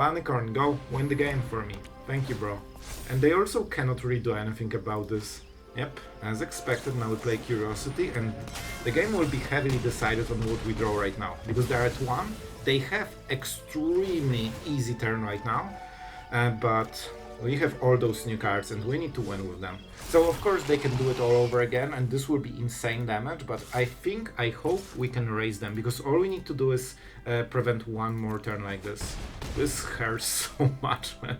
Bunnicorn, go, win the game for me. Thank you, bro. And they also cannot really do anything about this. Yep, as expected, now we play Curiosity, and the game will be heavily decided on what we draw right now. Because they're at 1, they have extremely easy turn right now, but we have all those new cards and we need to win with them. So of course they can do it all over again, and this will be insane damage, but I hope we can raise them, because all we need to do is prevent one more turn like this. This hurts so much, man.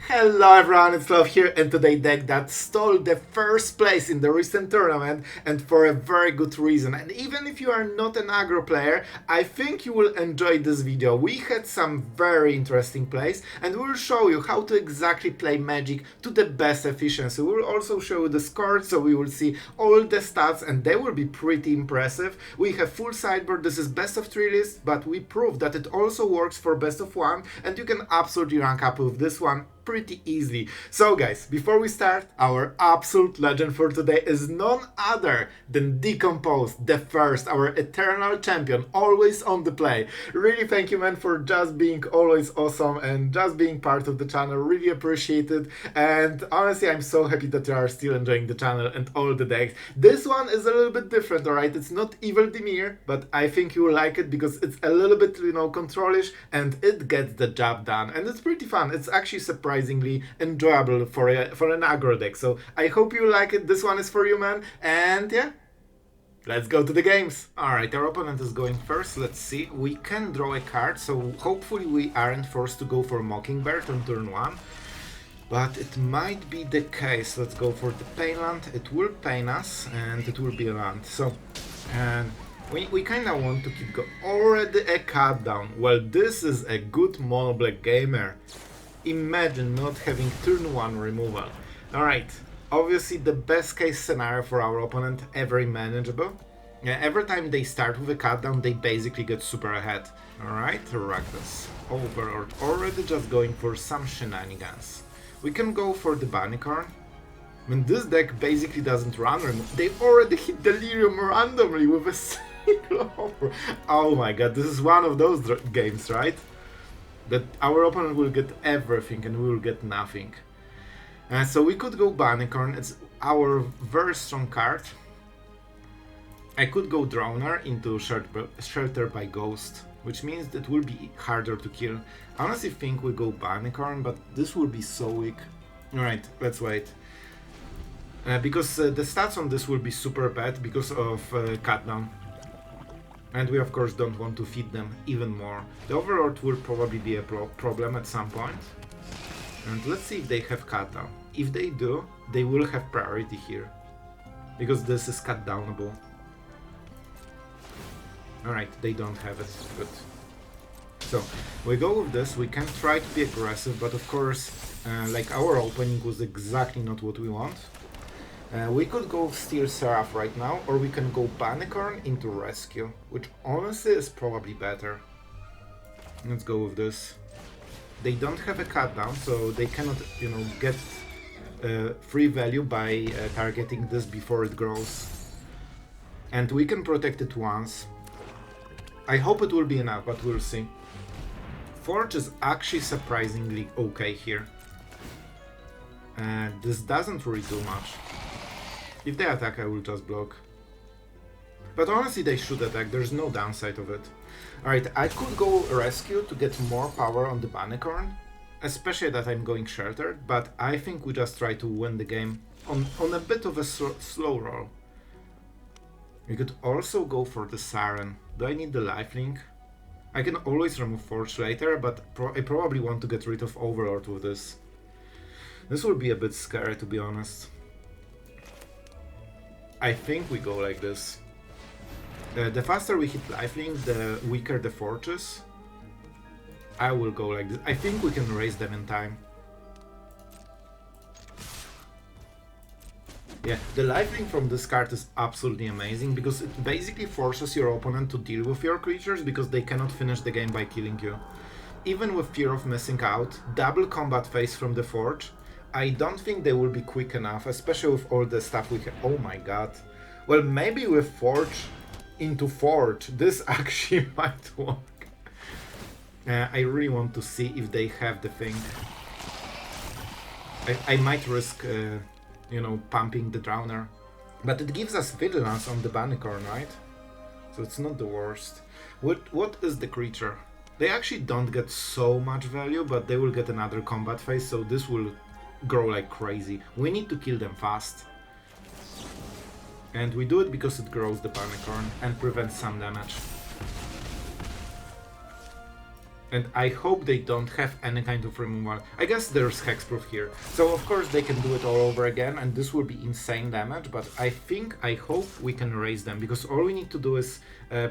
Hello everyone, it's Sloth here, and today deck that stole the first place in the recent tournament, and for a very good reason. And even if you are not an aggro player, I think you will enjoy this video. We had some very interesting plays, and we'll show you how to exactly play Magic to the best efficiency. We'll also show you the scores, so we will see all the stats, and they will be pretty impressive. We have full sideboard, this is best of 3 list, but we proved that it also works for best of 1, and you can absolutely rank up with this one pretty easily. So guys, before we start, our absolute legend for today is none other than Decomposed, the first, our eternal champion, always on the play. Really thank you, man, for just being always awesome and just being part of the channel. Really appreciate it, and honestly I'm so happy that you are still enjoying the channel and all the decks. This one is a little bit different, alright? It's not Evil Dimir, but I think you will like it because it's a little bit, you know, controlish, and it gets the job done, and it's pretty fun. It's actually surprisingly enjoyable for an aggro deck, so I hope you like it. This one is for you, man, and yeah, let's go to the games. Alright, our opponent is going first. Let's see, we can draw a card, so hopefully we aren't forced to go for Mockingbird on turn 1, but it might be the case. Let's go for the Painland. It will pain us and it will be a land, so and we kind of want to keep going. Already a cut down. Well, this is a good mono black gamer. Imagine not having turn 1 removal. Alright, obviously the best case scenario for our opponent, very manageable. Every time they start with a cut down, they basically get super ahead. Alright, Reckless. Overlord already just going for some shenanigans. We can go for the Bunnicorn. I mean, this deck basically doesn't run remove. They already hit Delirium randomly with a single offer. Oh my god, this is one of those games, right? That our opponent will get everything and we will get nothing. So we could go Bunnicorn, it's our very strong card. I could go Drowner into Shelter by Ghost, which means that will be harder to kill. I honestly think we go Bunnicorn, but this will be so weak. Alright, let's wait. Because the stats on this will be super bad because of cut down. And we of course don't want to feed them even more. The Overlord will probably be a problem at some point. And let's see if they have cut down. If they do, they will have priority here, because this is cut downable. Alright, they don't have it. Good. So we go with this. We can try to be aggressive, but of course like our opening was exactly not what we want. We could go Steel Seraph right now, or we can go Bunnicorn into Rescue, which honestly is probably better. Let's go with this. They don't have a cut down, so they cannot, you know, get free value by targeting this before it grows. And we can protect it once. I hope it will be enough, but we'll see. Forge is actually surprisingly okay here. This doesn't really do much. If they attack, I will just block. But honestly, they should attack, there's no downside of it. Alright, I could go Rescue to get more power on the Bunnicorn, especially that I'm going Sheltered, but I think we just try to win the game on a bit of a slow roll. We could also go for the Siren. Do I need the lifelink? I can always remove Forge later, but I probably want to get rid of Overlord with this. This will be a bit scary, to be honest. I think we go like this. The faster we hit lifelink, the weaker the fortress. I will go like this. I think we can raise them in time. Yeah, the lifelink from this card is absolutely amazing because it basically forces your opponent to deal with your creatures because they cannot finish the game by killing you. Even with fear of missing out, double combat phase from the Forge, I don't think they will be quick enough, especially with all the stuff we have. Oh my god. Well, maybe with Forge into fort. This actually might work. I really want to see if they have the thing. I might risk, you know, pumping the Drowner. But it gives us vigilance on the Bunnicorn, right? So it's not the worst. What is the creature? They actually don't get so much value, but they will get another combat phase, so this will grow like crazy. We need to kill them fast. And we do it because it grows the Bunnicorn and prevents some damage. And I hope they don't have any kind of removal. I guess there's hexproof here. So of course they can do it all over again, and this will be insane damage, but I hope we can raise them, because all we need to do is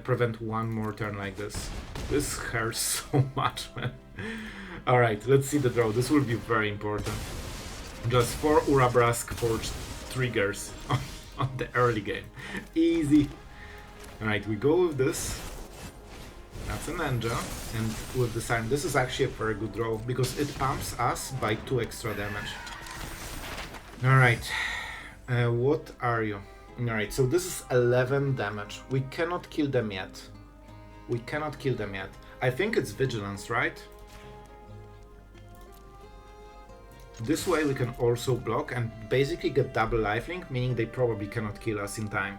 prevent one more turn like this. This hurts so much, man. Alright, let's see the draw. This will be very important. Just 4 Urabrask Forged triggers on the early game. Easy. Alright, we go with this. That's an engine, and with the Siren, this is actually a very good draw, because it pumps us by 2 extra damage. Alright, what are you? Alright, so this is 11 damage. We cannot kill them yet. We cannot kill them yet. I think it's Vigilance, right? This way we can also block and basically get double lifelink, meaning they probably cannot kill us in time.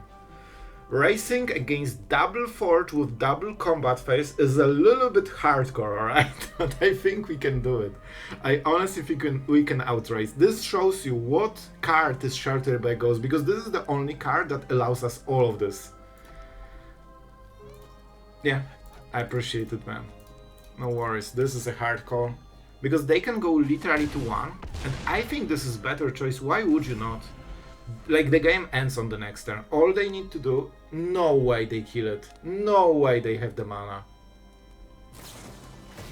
Racing against double fort with double combat phase is a little bit hardcore, alright? But I think we can do it. I honestly think we can outrace. This shows you what card is sheltered by Ghost, because this is the only card that allows us all of this. Yeah, I appreciate it, man. No worries, this is a hard call. Because they can go literally to 1, and I think this is better choice. Why would you not? Like, the game ends on the next turn. All they need to do, no way they kill it. No way they have the mana.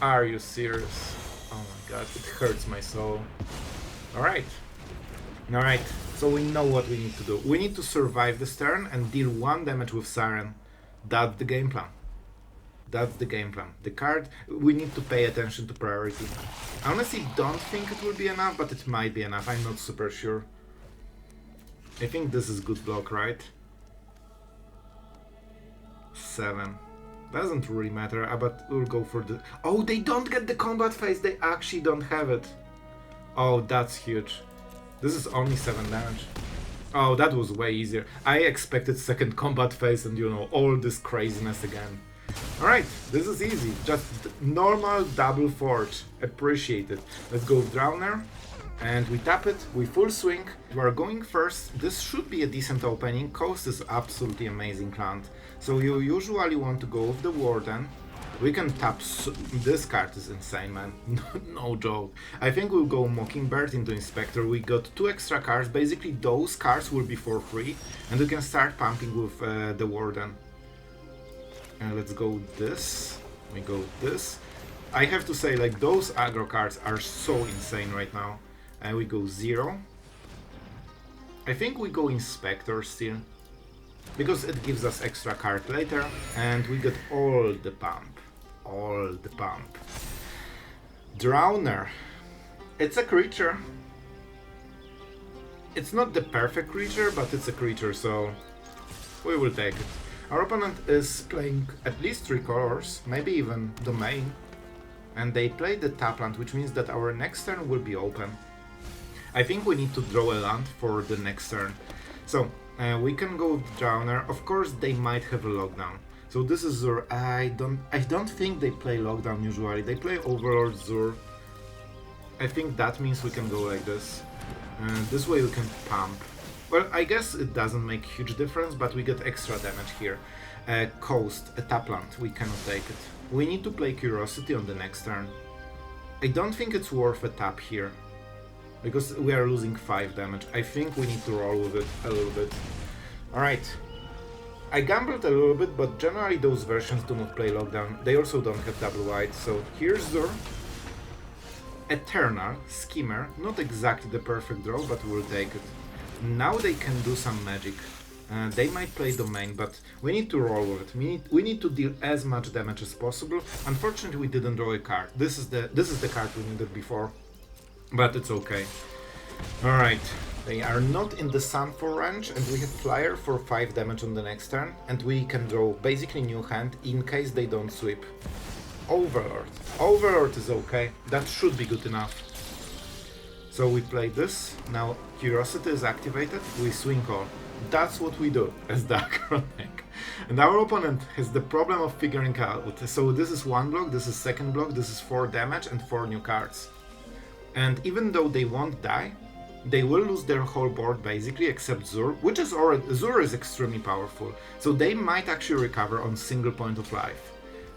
Are you serious? Oh my god, it hurts my soul. Alright. Alright, so we know what we need to do. We need to survive this turn and deal 1 damage with Siren. That's the game plan. That's the game plan. The card, we need to pay attention to priority. I honestly don't think it will be enough, but it might be enough. I'm not super sure. I think this is good block, right? 7. Doesn't really matter, but we'll go for the... Oh, they don't get the combat phase! They actually don't have it! Oh, that's huge. This is only 7 damage. Oh, that was way easier. I expected second combat phase and, you know, all this craziness again. Alright, this is easy. Just normal double fort. Appreciate it. Let's go with Drowner. And we tap it, we full swing, we're going first. This should be a decent opening. Coast is absolutely amazing plant. So you usually want to go with the Warden. We can tap, this card is insane, man. No joke. I think we'll go Mockingbird into Inspector. We got 2 extra cards, basically those cards will be for free. And we can start pumping with the Warden. Let's go with this, we go with this. I have to say, like, those aggro cards are so insane right now. And we go 0. I think we go Inspector still, because it gives us extra card later, and we get all the pump. All the pump. Drowner. It's a creature. It's not the perfect creature, but it's a creature, so we will take it. Our opponent is playing at least 3 colors, maybe even Domain, and they play the tap land, which means that our next turn will be open. I think we need to draw a land for the next turn. So, we can go with Drowner. Of course, they might have a lockdown. So this is Zur. I don't think they play lockdown usually. They play Overlord Zur. I think that means we can go like this. This way we can pump. Well, I guess it doesn't make huge difference, but we get extra damage here. Coast, a tap land, we cannot take it. We need to play Curiosity on the next turn. I don't think it's worth a tap here, because we are losing 5 damage. I think we need to roll with it a little bit. Alright. I gambled a little bit, but generally those versions do not play lockdown. They also don't have double white, so here's Zur. Eternal, Schemer, not exactly the perfect draw, but we'll take it. Now they can do some magic. They might play Domain, but we need to roll with it. We need to deal as much damage as possible. Unfortunately, we didn't draw a card. This is the card we needed before, but it's okay. All right, They are not in the Sunfall range, and we have Flyer for 5 damage on the next turn, and we can draw basically new hand in case they don't sweep. Overlord. Overlord is okay. That should be good enough. So we play this. Now Curiosity is activated. We swing call. That's what we do as the Chronic. And our opponent has the problem of figuring out. So this is 1 block, this is 2nd block, this is 4 damage and 4 new cards. And even though they won't die, they will lose their whole board basically, except Zur, which is already... Zur is extremely powerful. So they might actually recover on single point of life.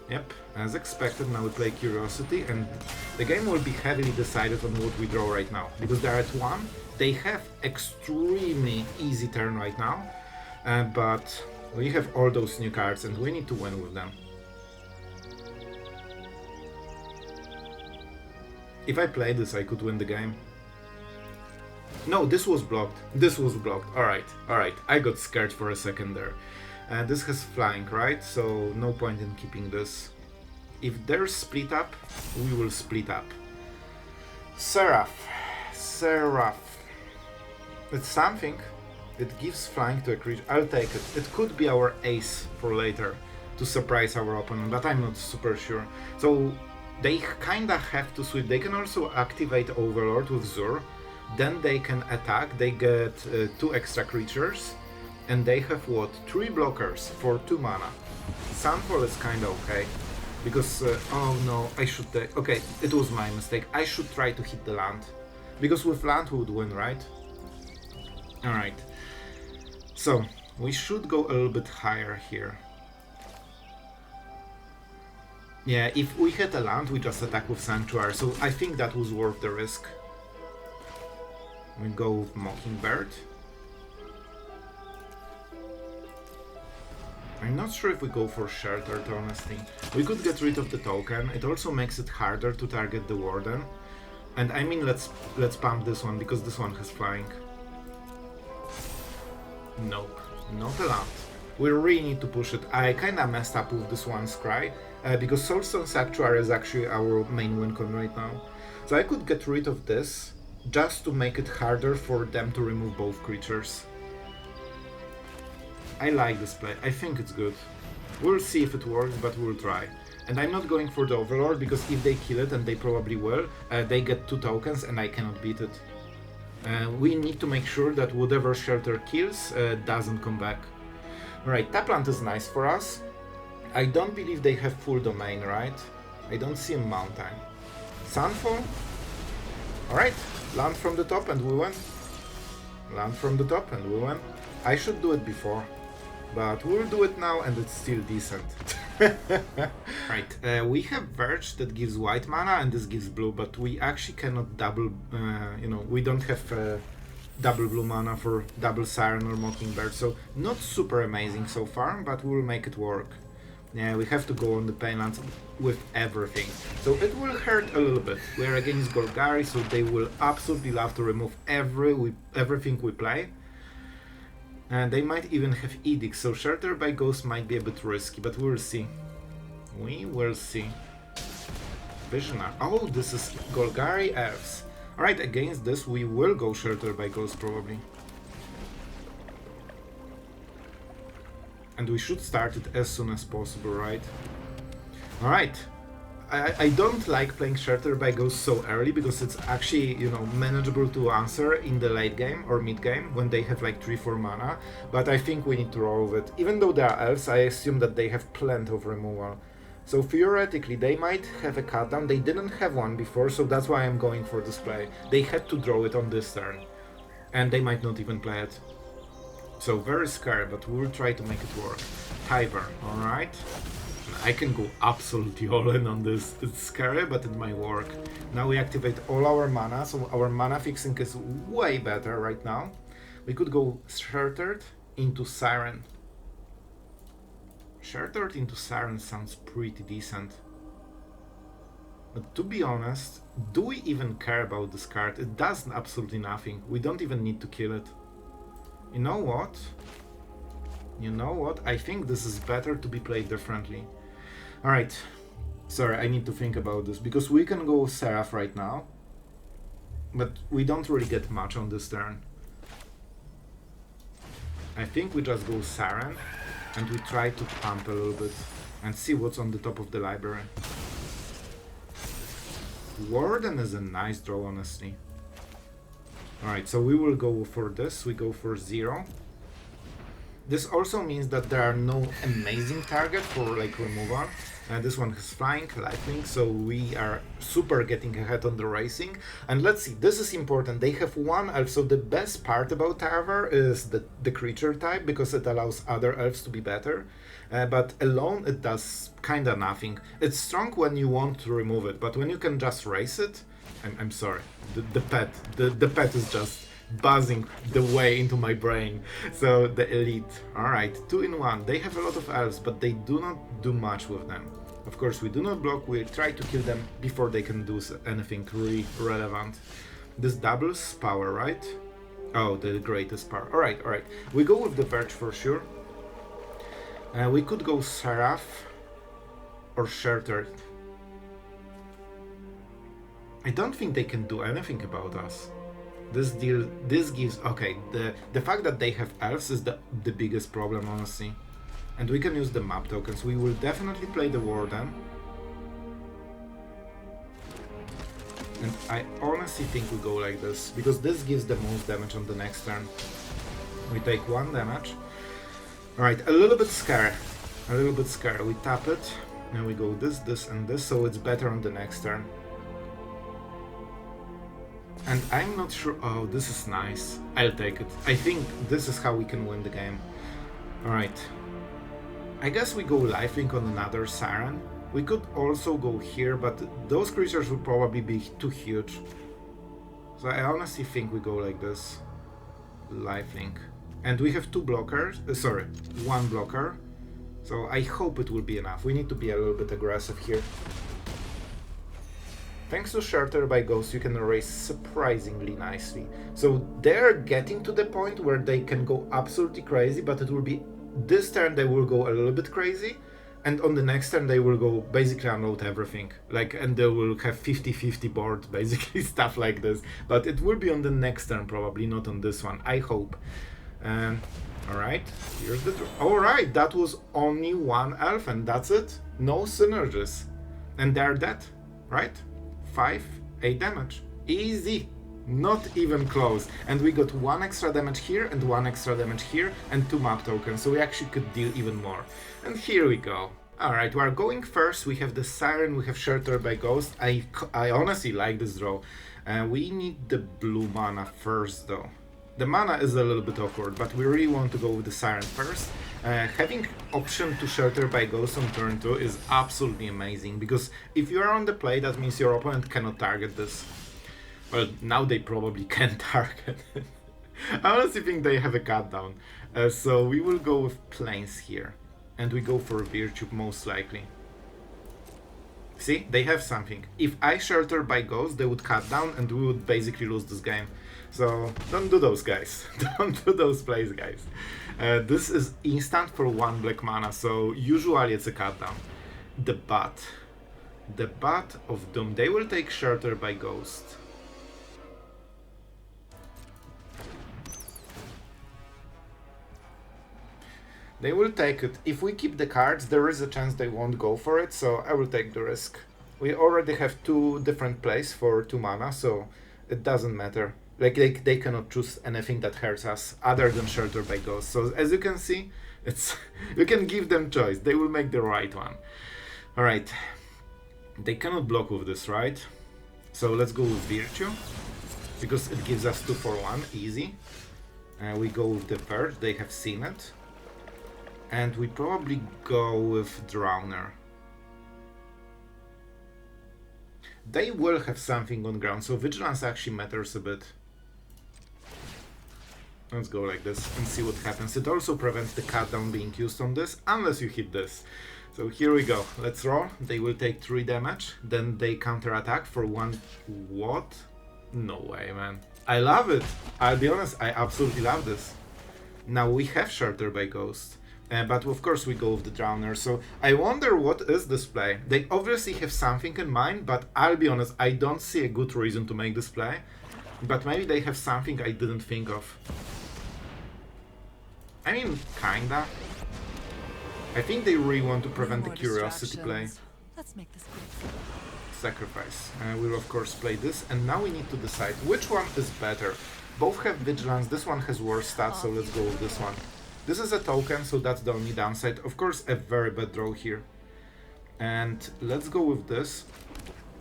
Yep, as expected, now we play Curiosity, and the game will be heavily decided on what we draw right now. Because they're at 1, they have extremely easy turn right now, but we have all those new cards and we need to win with them. If I play this, I could win the game. No, this was blocked. This was blocked. Alright, I got scared for a second there. This has flying, right? So no point in keeping this. If there's split up, we will split up. Seraph. It's something. It gives flying to a creature. I'll take it. It could be our ace for later to surprise our opponent, but I'm not super sure. So they kinda have to sweep. They can also activate Overlord with Zur. Then they can attack. They get 2 extra creatures. And they have what? 3 blockers for 2 mana. Sunfall is kinda okay. Because, oh no, I should take... Okay, it was my mistake. I should try to hit the land. Because with land we would win, right? Alright. So, we should go a little bit higher here. Yeah, if we hit a land, we just attack with Sanctuary. So I think that was worth the risk. We go with Mockingbird. I'm not sure if we go for Sheltered, honestly. We could get rid of the token. It also makes it harder to target the Warden. And I mean, let's pump this one, because this one has flying. Nope, not a lot. We really need to push it. I kinda messed up with this one Scry, because Soulstone Sanctuary is actually our main win con right now. So I could get rid of this, just to make it harder for them to remove both creatures. I like this play, I think it's good. We'll see if it works, but we'll try. And I'm not going for the Overlord, because if they kill it, and they probably will, they get 2 tokens and I cannot beat it. We need to make sure that whatever Shelter kills doesn't come back. Alright, Tapland is nice for us. I don't believe they have full domain, right? I don't see a mountain. Sunfall? Alright, land from the top and we win. Land from the top and we win. I should do it before. But we'll do it now and it's still decent. Right, we have Verge that gives white mana and this gives blue, but we actually cannot double, you know, we don't have double blue mana for double Siren or Mockingbird, so not super amazing so far, but we'll make it work. Yeah, we have to go on the Painlands with everything, so it will hurt a little bit. We're against Golgari, so they will absolutely love to remove everything we play. And they might even have Edict, so Shelter by Ghost might be a bit risky, but we'll see. We will see. Visionar. Oh, this is Golgari Elves. Alright, against this we will go Shelter by Ghost probably. And we should start it as soon as possible, right? Alright. I don't like playing Shelter by Ghost so early because it's actually, you know, manageable to answer in the late game or mid game when they have like 3-4 mana, but I think we need to roll with it. Even though they are elves, I assume that they have plenty of removal. So theoretically they might have a cut down. They didn't have one before, so that's why I'm going for this play. They had to draw it on this turn, and they might not even play it. So very scary, but we'll try to make it work. Hiver, alright. I can go absolutely all in on this. It's scary, but it might work. Now we activate all our mana, so our mana fixing is way better right now. We could go Sheltered into Siren. Sheltered into Siren sounds pretty decent. But to be honest, do we even care about this card? It does absolutely nothing. We don't even need to kill it. You know what? You know what? I think this is better to be played differently. Alright, sorry, I need to think about this, because we can go Seraph right now, but we don't really get much on this turn. I think we just go Siren and we try to pump a little bit and see what's on the top of the library. Warden is a nice draw, honestly. Alright, so we will go for this. We go for 0. This also means that there are no amazing targets for like removal. This one has flying, lightning, so we are super getting ahead on the racing. And let's see, this is important. They have 1 elf, so the best part about Tarver is the creature type, because it allows other elves to be better. But alone it does kinda nothing. It's strong when you want to remove it, but when you can just race it, I'm sorry, the pet is just buzzing the way into my brain. So the elite, alright, 2 in 1. They have a lot of elves, but they do not do much with them. Of course, we do not block, we try to kill them before they can do anything really relevant. This doubles power, right? Oh, the greatest power. Alright, we go with the Verge for sure. We could go Seraph or Shelter. I don't think they can do anything about us. This gives, okay, the fact that they have elves is the biggest problem, honestly. And we can use the map tokens. We will definitely play the Warden. And I honestly think we go like this, because this gives the most damage on the next turn. We take 1 damage. Alright, a little bit scary. We tap it, and we go this, and this, so it's better on the next turn. And I'm not sure... Oh, this is nice. I'll take it. I think this is how we can win the game. Alright. I guess we go lifelink on another Siren. We could also go here, but those creatures would probably be too huge. So I honestly think we go like this. Lifelink. And we have 2 blockers. Sorry, 1 blocker. So I hope it will be enough. We need to be a little bit aggressive here. Thanks to Shelter by Ghost, you can race surprisingly nicely. So they're getting to the point where they can go absolutely crazy, but it will be... This turn they will go a little bit crazy, and on the next turn they will go basically unload everything. And they will have 50-50 board, basically, stuff like this. But it will be on the next turn probably, not on this one, I hope. Alright, here's the... Alright, that was only 1 elf, and that's it. No synergies. And they're dead, right? 8 damage. Easy. Not even close. And we got 1 extra damage here and 1 extra damage here and 2 map tokens, so we actually could deal even more. And here we go. Alright, we are going first. We have the Siren, we have Shelter by Ghost. I honestly like this draw. We need the blue mana first though. The mana is a little bit awkward, but we really want to go with the Siren first. Having option to Shelter by Ghost on turn 2 is absolutely amazing, because if you are on the play, that means your opponent cannot target this. Well, now they probably can target it. I honestly think they have a cut down. So we will go with Plains here. And we go for Virtue most likely. See, they have something. If I Shelter by Ghost, they would cut down and we would basically lose this game. So don't do those, guys. Don't do those plays, guys. This is instant for 1 black mana, so usually it's a cut down. The Bat of Doom. They will take Shelter by Ghost. They will take it. If we keep the cards, there is a chance they won't go for it, so I will take the risk. We already have 2 different plays for 2 mana, so it doesn't matter. Like they cannot choose anything that hurts us other than Shelter by Ghost. So as you can see, it's you can give them choice. They will make the right one. Alright. They cannot block with this, right? So let's go with Virtue, because it gives us 2 for 1, easy. We go with the Verge, they have seen it. And we probably go with Drowner. They will have something on ground, so Vigilance actually matters a bit. Let's go like this and see what happens. It also prevents the cut down being used on this, unless you hit this. So here we go. Let's roll. They will take 3 damage. Then they counterattack for 1... What? No way, man. I love it. I'll be honest, I absolutely love this. Now we have Shelter by Ghost. But of course we go with the Drowner, so I wonder what is this play. They obviously have something in mind, but I'll be honest, I don't see a good reason to make this play. But maybe they have something I didn't think of. I mean, kinda. I think they really want to prevent the curiosity play. Let's make this quick. Sacrifice. We'll of course play this, and now we need to decide which one is better. Both have vigilance, this one has worse stats, so let's go with this one. This is a token, so that's the only downside. Of course, a very bad draw here. And let's go with this.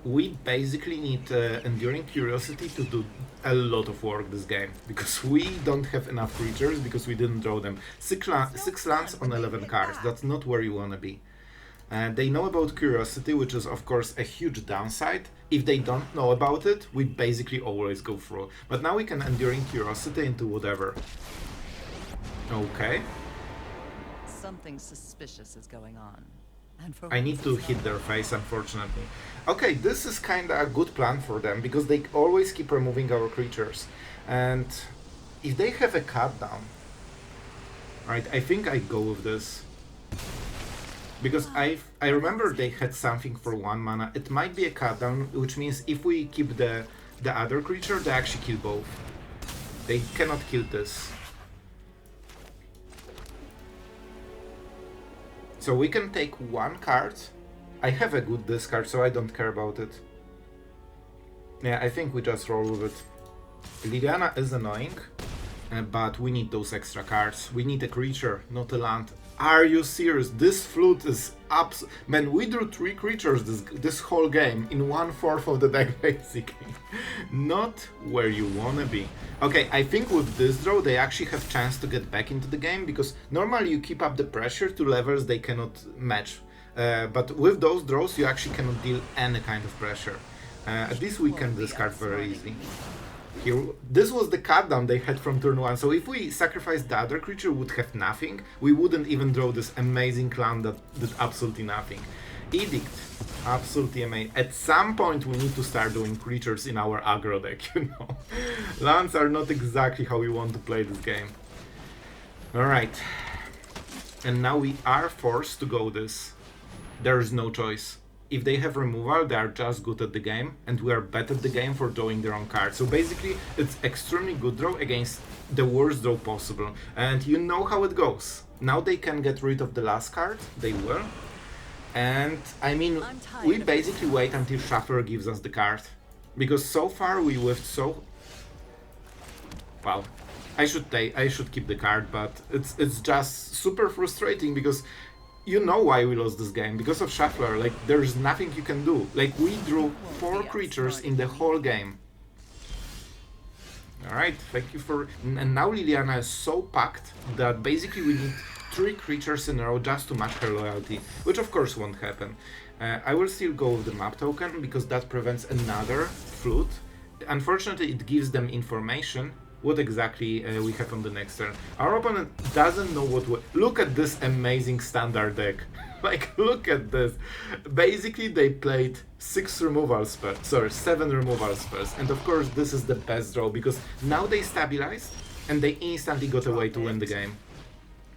We basically need Enduring Curiosity to do a lot of work this game, because we don't have enough creatures, because we didn't draw them. 6 lands on 11 cards, that's not where you wanna be. They know about Curiosity, which is of course a huge downside. If they don't know about it, we basically always go through. But now we can Enduring Curiosity into whatever. Okay. Something suspicious is going on. I need to hit their face, unfortunately. Okay, this is kinda a good plan for them, because they always keep removing our creatures. And if they have a cut down... Right, I think I go with this. Because I remember they had something for 1 mana. It might be a cut down, which means if we keep the other creature, they actually kill both. They cannot kill this. So we can take 1 card. I have a good discard, so I don't care about it. Yeah, I think we just roll with it. Liliana is annoying, but we need those extra cards. We need a creature, not a land. Are you serious? This flute is man, we drew 3 creatures this whole game in 1/4 of the deck, basically. Not where you wanna be. Okay, I think with this draw they actually have chance to get back into the game, because normally you keep up the pressure to levels they cannot match. But with those draws you actually cannot deal any kind of pressure. At least we can discard very easily. Here, this was the cut down they had from turn 1, so if we sacrificed the other creature, we would have nothing. We wouldn't even draw this amazing clan that did absolutely nothing. Edict, absolutely amazing. At some point we need to start doing creatures in our aggro deck, you know. Lands are not exactly how we want to play this game. Alright. And now we are forced to go this. There is no choice. If they have removal, they are just good at the game, and we are bad at the game for drawing the wrong card. So basically, it's extremely good draw against the worst draw possible. And you know how it goes. Now they can get rid of the last card, they will. And I mean, we basically wait until Shuffler gives us the card. Because so far we whiffed so... Well, I should keep the card, but it's just super frustrating, because you know why we lost this game, because of Shuffler. Like, there's nothing you can do. Like, we drew 4 creatures in the whole game. Alright, thank you for... And now Liliana is so packed that basically we need 3 creatures in a row just to match her loyalty, which of course won't happen. I will still go with the map token, because that prevents another flute. Unfortunately, it gives them information what exactly we have on the next turn. Our opponent doesn't know what we... Look at this amazing standard deck. Like, look at this. Basically, they played 7 removal spells. And of course, this is the best draw, because now they stabilized and they instantly got a way to win the game.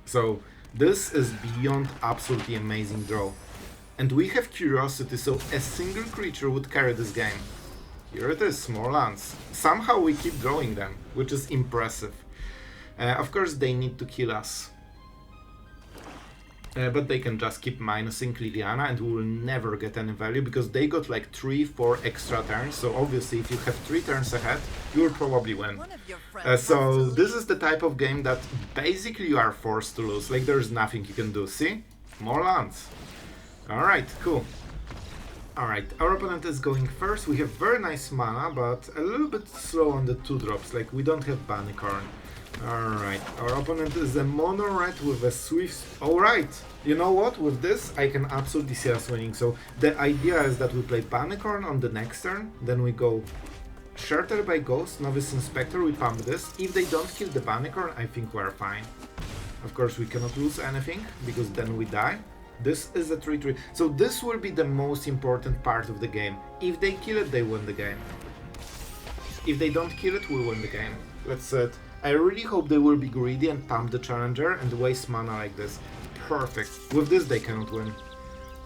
So, this is beyond absolutely amazing draw. And we have Curiosity, so a single creature would carry this game. Here it is, more lands. Somehow we keep drawing them, which is impressive. Of course they need to kill us. But they can just keep minusing Liliana and we will never get any value, because they got like 3-4 extra turns, so obviously if you have 3 turns ahead, you will probably win. So this is the type of game that basically you are forced to lose, like there's nothing you can do. See? More lands. Alright, cool. Alright, our opponent is going first. We have very nice mana, but a little bit slow on the 2 drops, like we don't have Bunnicorn. Alright, our opponent is a mono red with a swift... Alright, you know what, with this I can absolutely see us winning. So the idea is that we play Bunnicorn on the next turn, then we go Shelter by Ghost, Novice Inspector, we pump this. If they don't kill the Bunnicorn, I think we're fine. Of course we cannot lose anything, because then we die. This is a 3-3. So this will be the most important part of the game. If they kill it, they win the game. If they don't kill it, we win the game. That's it. I really hope they will be greedy and pump the challenger and waste mana like this. Perfect. With this they cannot win.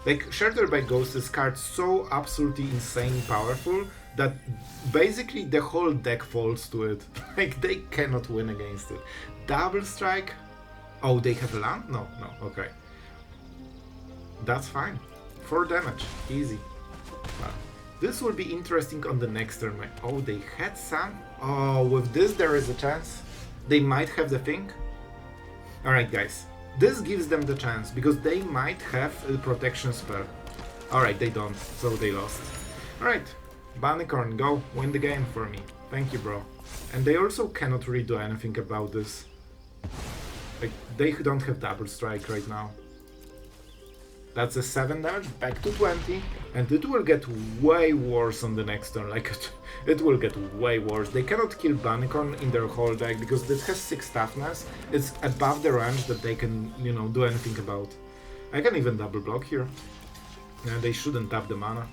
Like, Shelter by Ghost is card so absolutely insanely powerful that basically the whole deck falls to it. Like, they cannot win against it. Double Strike? Oh, they have land? No, no, okay. That's fine. 4 damage, easy. Well, this will be interesting on the next turn. Oh, they had some? Oh, with this there is a chance. They might have the thing. Alright guys, this gives them the chance, because they might have a protection spell. Alright, they don't, so they lost. Alright, Bunnicorn, go, win the game for me. Thank you, bro. And they also cannot really do anything about this. Like, they don't have double strike right now. That's a 7 damage, back to 20, and it will get way worse on the next turn, like it will get way worse. They cannot kill Bunnicorn in their whole deck, because this has 6 toughness, it's above the range that they can, you know, do anything about. I can even double block here, and they shouldn't tap the mana.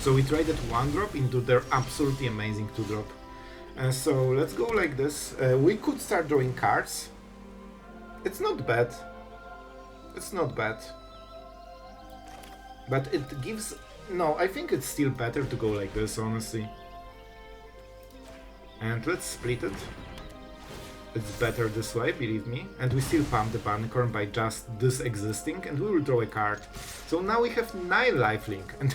So we traded 1 drop into their absolutely amazing 2 drop. So let's go like this. We could start drawing cards. It's not bad. It's not bad. But it gives... No, I think it's still better to go like this, honestly. And let's split it. It's better this way, believe me. And we still pump the Bunnicorn by just this existing, and we will draw a card. So now we have 9 lifelink. And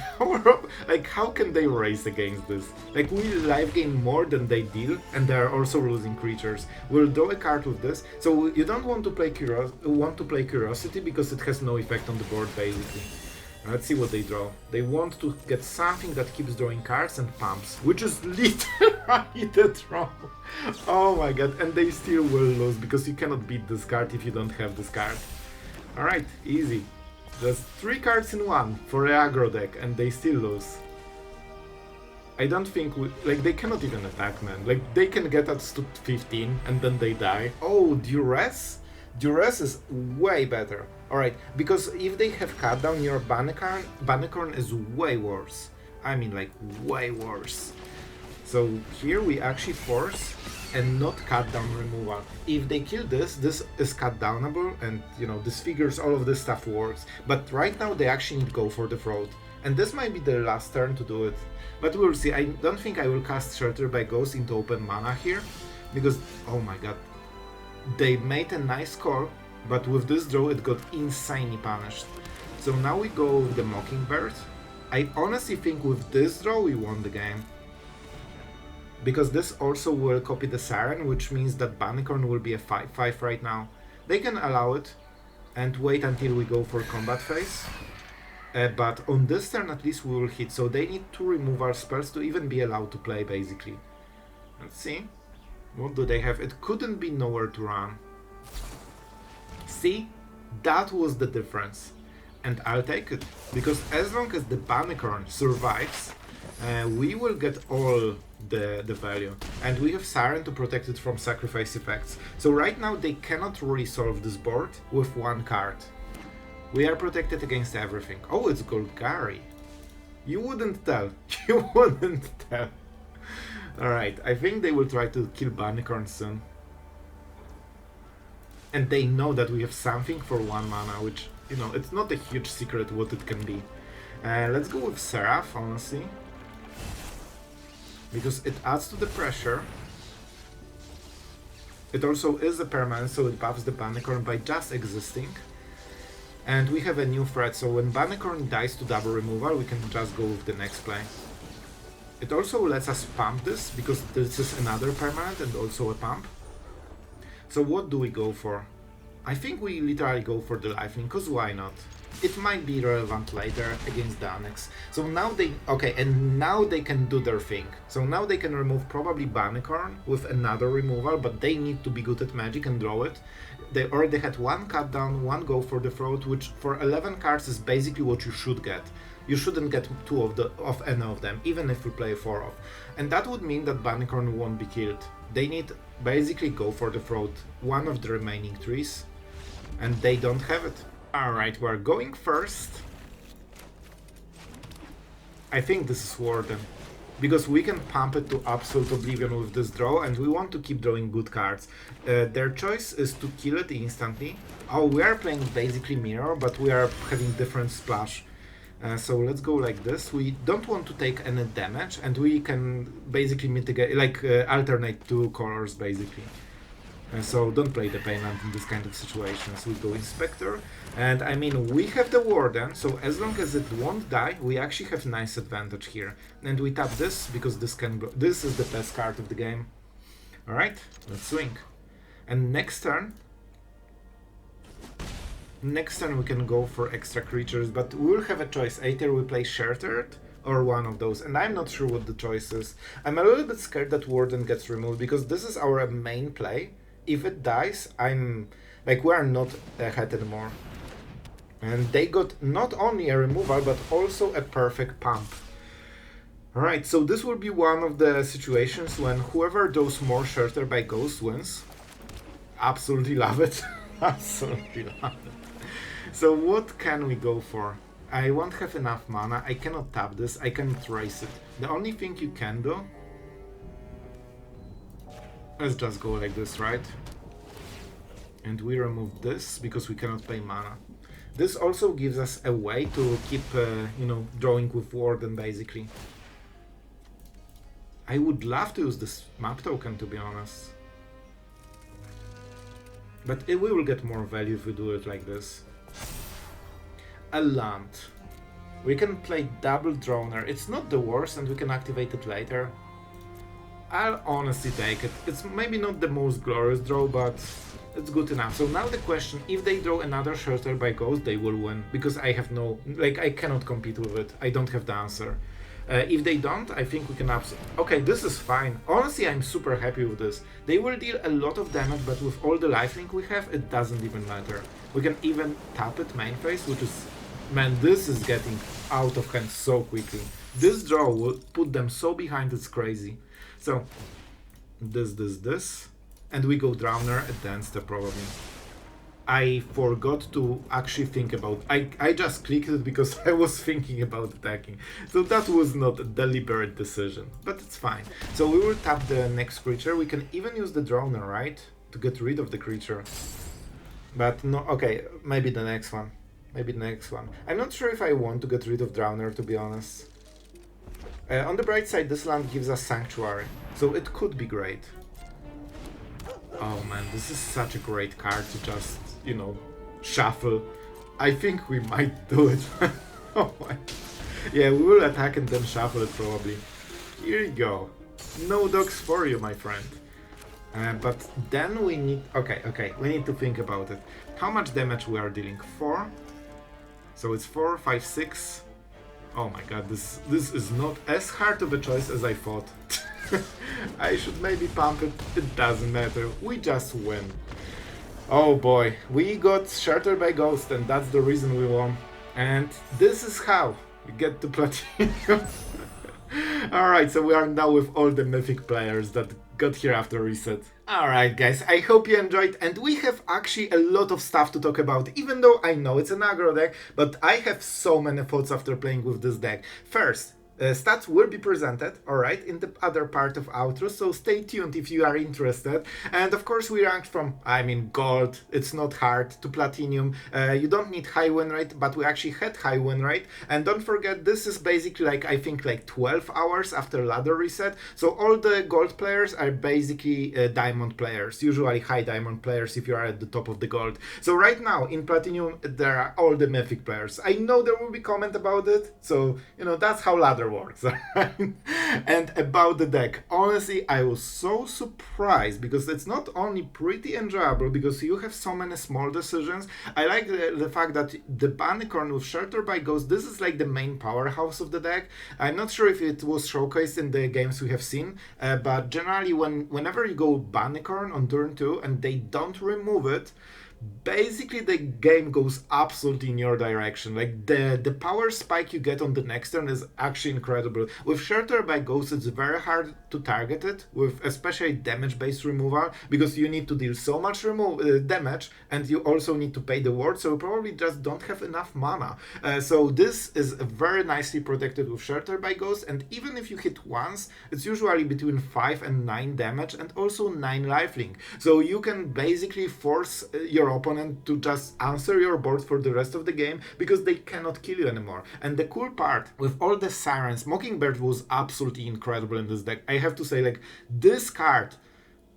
how can they race against this? Like, we life gain more than they deal, and they are also losing creatures. We'll draw a card with this. So you don't want to play Curiosity because it has no effect on the board, basically. Let's see what they draw. They want to get something that keeps drawing cards and pumps, which is literally the draw. Oh my god, and they still will lose, because you cannot beat this card if you don't have this card. Alright, easy. Just 3 cards in 1 for the aggro deck, and they still lose. I don't think like, they cannot even attack, man. Like, they can get us to 15 and then they die. Oh, Duress? Duress is way better. Alright, because if they have cut down your Bunnicorn is way worse. I mean, like, way worse. So here we actually force and not cut down removal. If they kill this, this is cut downable, and you know, this figures all of this stuff works. But right now they actually need to go for the throat. And this might be the last turn to do it. But we'll see. I don't think I will cast Shelter by Ghost into open mana here, because, oh my god, they made a nice call, but with this draw it got insanely punished. So now we go with the Mockingbird. I honestly think with this draw we won the game. Because this also will copy the Siren, which means that Bunnicorn will be a 5/5 right now. They can allow it and wait until we go for combat phase. But on this turn at least we will hit, so they need 2 removal spells to even be allowed to play, basically. Let's see. What do they have? It couldn't be Nowhere to Run. See? That was the difference. And I'll take it. Because as long as the Bunnicorn survives, we will get all the value. And we have Siren to protect it from sacrifice effects. So right now they cannot really solve this board with 1 card. We are protected against everything. Oh, it's Golgari. You wouldn't tell. You wouldn't tell. Alright, I think they will try to kill Bunnicorn soon. And they know that we have something for 1 mana, which, you know, it's not a huge secret what it can be. Let's go with Seraph, honestly. Because it adds to the pressure. It also is a permanent, so it buffs the Bunnicorn by just existing. And we have a new threat, so when Bunnicorn dies to double removal, we can just go with the next play. It also lets us pump this, because this is another permanent and also a pump. So what do we go for? I think we literally go for the lifelink, because why not? It might be relevant later against the Annex. So now they... Okay, and now they can do their thing. So now they can remove probably Bunnicorn with another removal, but they need to be good at magic and draw it. They already had 1 cut down, 1 go for the throat, which for 11 cards is basically what you should get. You shouldn't get 2 of any of them, even if you play 4 of. And that would mean that Bunnicorn won't be killed. They need basically go for the throat, 1 of the remaining 3s, and they don't have it. Alright, we're going first. I think this is Warden, because we can pump it to absolute oblivion with this draw, and we want to keep drawing good cards. Their choice is to kill it instantly. Oh, we are playing basically Mirror, but we are having different splash. So let's go like this. We don't want to take any damage, and we can basically mitigate, like alternate 2 colors basically. So don't play the payment in this kind of situations. We go Inspector, and I mean we have the Warden, so as long as it won't die, we actually have nice advantage here. And we tap this because this can go. This is the best card of the game. All right, let's swing. And next turn we can go for extra creatures, but we will have a choice. Either we play Shattered or one of those, and I'm not sure what the choice is. I'm a little bit scared that Warden gets removed because this is our main play. If it dies, I'm like, we are not ahead anymore. And they got not only a removal but also a perfect pump. Alright, so this will be one of the situations when whoever does more Shelter by Ghost wins. Absolutely love it. Absolutely love it. So what can we go for? I won't have enough mana, I cannot tap this, I cannot raise it. The only thing you can do... Let's just go like this, right? And we remove this because we cannot pay mana. This also gives us a way to keep, you know, drawing with Warden basically. I would love to use this map token, to be honest. But we will get more value if we do it like this. A land. We can play double Drowner. It's not the worst and we can activate it later. I'll honestly take it. It's maybe not the most glorious draw, but it's good enough. So now the question, if they draw another Shelter by Ghost, they will win. Because I have no... like, I cannot compete with it. I don't have the answer. If they don't, I think we can okay, this is fine. Honestly, I'm super happy with this. They will deal a lot of damage, but with all the lifelink we have, it doesn't even matter. We can even tap it main phase, which is... Man, this is getting out of hand so quickly. This draw will put them so behind, it's crazy. So, this, and we go Drowner at the end step probably. I forgot to actually think about... I just clicked it because I was thinking about attacking. So that was not a deliberate decision, but it's fine. So we will tap the next creature. We can even use the Drowner, right? To get rid of the creature. But no, okay, maybe the next one. Maybe the next one. I'm not sure if I want to get rid of Drowner, to be honest. On the bright side, this land gives us Sanctuary, so it could be great. Oh man, this is such a great card to just, you know, shuffle. I think we might do it. Oh my. Yeah, we will attack and then shuffle it probably. Here you go. No dogs for you, my friend. But then we need... Okay, we need to think about it. How much damage we are dealing? 4? So it's 4, 5, 6... Oh my god, this is not as hard of a choice as I thought. I should maybe pump it, it doesn't matter, we just win. Oh boy, we got Shattered by Ghost and that's the reason we won. And this is how you get to Platinum. Alright, so we are now with all the mythic players that got here after reset. Alright guys, I hope you enjoyed, and we have actually a lot of stuff to talk about, even though I know it's an aggro deck, but I have so many thoughts after playing with this deck. First, stats will be presented, alright, in the other part of outro, so stay tuned if you are interested. And of course we ranked from, I mean, gold, it's not hard, to platinum. You don't need high win rate, but we actually had high win rate. And don't forget, this is basically like, I think like 12 hours after ladder reset, so all the gold players are basically diamond players, usually high diamond players if you are at the top of the gold. So right now in platinum there are all the mythic players. I know there will be comment about it, so you know, that's how ladder works. And about the deck, honestly I was so surprised because it's not only pretty enjoyable because you have so many small decisions. I like the fact that the Bunnicorn with Shelter by Ghost, this is like the main powerhouse of the deck. I'm not sure if it was showcased in the games we have seen, but generally whenever you go Bunnicorn on turn 2 and they don't remove it, basically the game goes absolutely in your direction. Like the power spike you get on the next turn is actually incredible. With Shelter by Ghost it's very hard to target it, with especially damage based removal, because you need to deal so much damage and you also need to pay the ward, so you probably just don't have enough mana. So this is very nicely protected with Shelter by Ghost, and even if you hit once, it's usually between 5 and 9 damage and also 9 lifelink. So you can basically force your opponent to just answer your board for the rest of the game because they cannot kill you anymore. And the cool part, with all the sirens, Mockingbird was absolutely incredible in this deck. I have to say, like, this card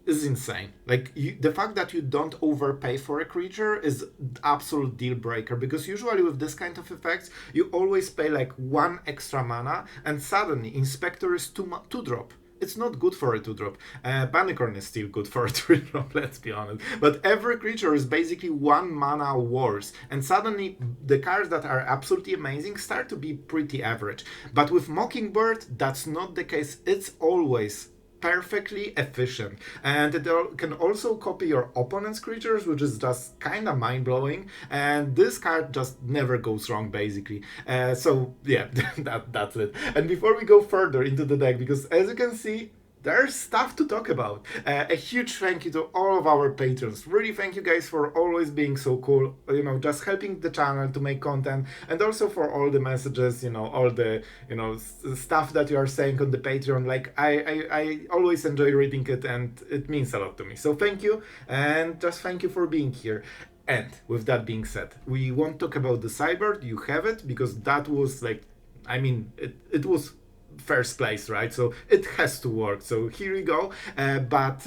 is insane. Like the fact that you don't overpay for a creature is absolute deal breaker, because usually with this kind of effects you always pay like 1 extra mana and suddenly Inspector is 2 drop. It's not good for a 2 drop. Bunnicorn is still good for a 3 drop, let's be honest. But every creature is basically 1 mana worse, and suddenly the cards that are absolutely amazing start to be pretty average. But with Mockingbird, that's not the case. It's always perfectly efficient, and it can also copy your opponent's creatures, which is just kind of mind-blowing, and this card just never goes wrong basically. So yeah, that's it. And before we go further into the deck, because as you can see, there's stuff to talk about. A huge thank you to all of our patrons. Really thank you guys for always being so cool, you know, just helping the channel to make content, and also for all the messages, you know, all the, you know, stuff that you are saying on the Patreon. Like I always enjoy reading it, and it means a lot to me. So thank you, and just thank you for being here. And with that being said, we won't talk about the Sideboard. You have it, because that was like, I mean, it was first place, right? So it has to work. So here we go. But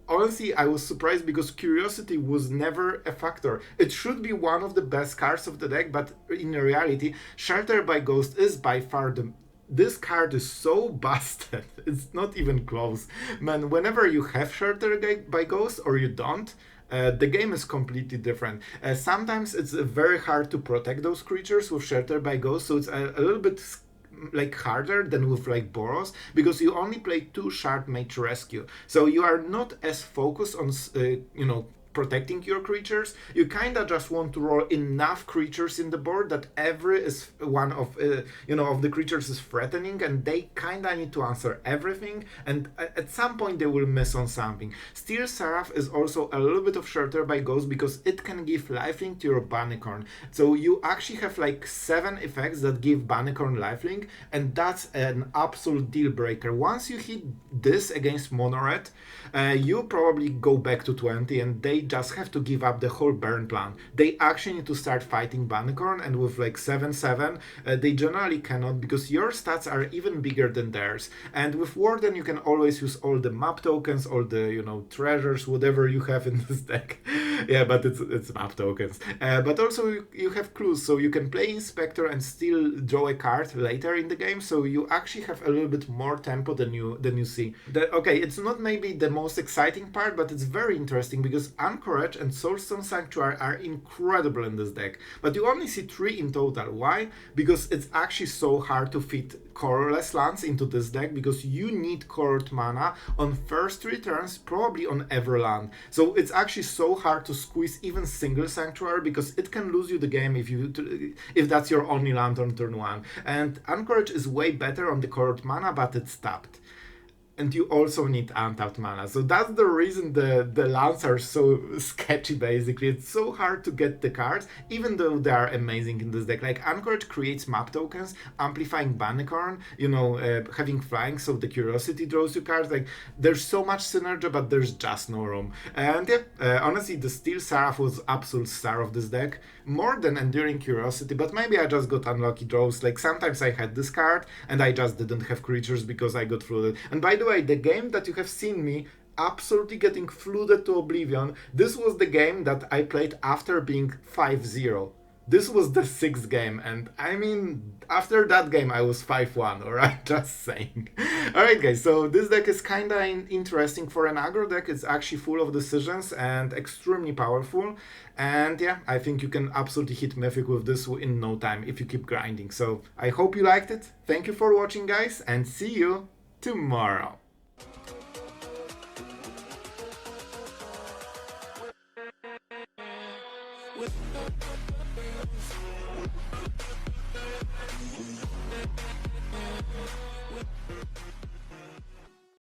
honestly, I was surprised because Curiosity was never a factor. It should be one of the best cards of the deck, but in reality, Shelter by Ghost is by far the... This card is so busted. It's not even close. Man, whenever you have Shelter by Ghost or you don't, the game is completely different. Sometimes it's very hard to protect those creatures with Shelter by Ghost, so it's a little bit like harder than with like Boros, because you only play 2 Shardmage Rescue, so you are not as focused on you know, protecting your creatures. You kinda just want to roll enough creatures in the board that every is one of you know, of the creatures is threatening, and they kinda need to answer everything, and at some point they will miss on something. Steel Seraph is also a little bit of Shelter by Ghost because it can give lifelink to your Bunnicorn. So you actually have like 7 effects that give Bunnicorn lifelink, and that's an absolute deal breaker. Once you hit this against Mono-Red, you probably go back to 20, and they just have to give up the whole burn plan. They actually need to start fighting Bunnicorn, and with like 7/7, they generally cannot, because your stats are even bigger than theirs. And with Warden, you can always use all the map tokens, all the, you know, treasures, whatever you have in this deck. Yeah, but it's map tokens. But also you have clues, so you can play Inspector and still draw a card later in the game. So you actually have a little bit more tempo than you see. Okay, it's not maybe the most exciting part, but it's very interesting because Anchorage and Soulstone Sanctuary are incredible in this deck, but you only see 3 in total. Why? Because it's actually so hard to fit colorless lands into this deck, because you need colored mana on first 3 turns, probably on every land. So it's actually so hard to squeeze even single Sanctuary, because it can lose you the game if that's your only land on turn 1. And Anchorage is way better on the colored mana, but it's tapped. And you also need untapped mana. So that's the reason the lands are so sketchy, basically. It's so hard to get the cards, even though they are amazing in this deck. Like, Anchorage creates map tokens, amplifying Bunnicorn, you know, having flying, so the Curiosity draws you cards. Like, there's so much synergy, but there's just no room. And yeah, honestly, the Steel Seraph was absolute star of this deck. More than Enduring Curiosity, but maybe I just got unlucky draws. Like, sometimes I had this card, and I just didn't have creatures because I got flooded. And by the way, the game that you have seen me absolutely getting flooded to oblivion, this was the game that I played after being 5-0. This was the 6th game, and I mean, after that game I was 5-1, alright? Just saying. Alright guys, so this deck is kinda interesting for an aggro deck. It's actually full of decisions and extremely powerful. And yeah, I think you can absolutely hit Mythic with this in no time if you keep grinding. So I hope you liked it. Thank you for watching, guys, and see you tomorrow.